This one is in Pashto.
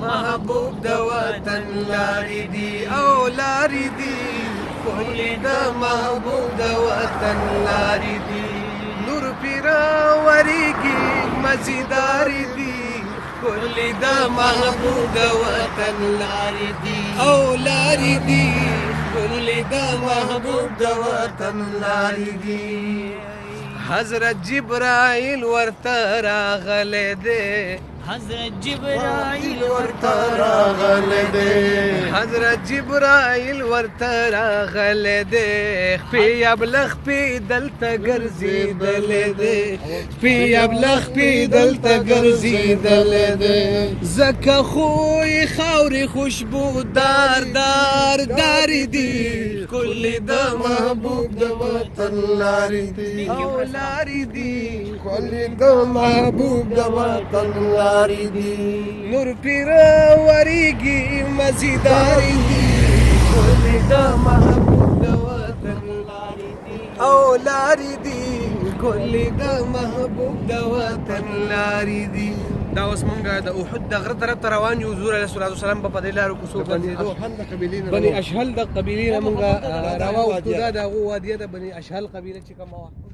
محبوب د وطن لارې دي او لارې دي ښکلې د محبوب د وطن لارې دي نور پې راورېږي مزیدارې دي ښکلې د محبوب د وطن لارې دي او لارې دي ښکلې د محبوب د وطن لارې دي حضرت جبرائیل ورته راغلی دی حضرت جبرائیل ورته راغلی دی حضرت جبرائیل ورته راغلی دی خپې ابله خپې دلته ګرځېدلی دی خپې ابله خپې دلته ګرځېدلی دی ځکه خو یې خاورې خوشبودار دار دارې دي ښکلې د محبوب د وطن لارې دي او لارې دي ښکلې د محبوب د وطن لارې دي نور پې راورېږي مزیدارې دي ښکلې د محبوب د وطن لارې دي او لارې دي ښکلې د محبوب د وطن لارې دي دا اوس مونږ د احد د غره طرف ته روان یو حضور علیه الصلاة والسلام په دې لارو کوڅو ګرځېدو بني اشهل د قبیلې نه مونږ راواوښتو دا د هغو وادیه ده بني اشهل قبیله چې کومه وه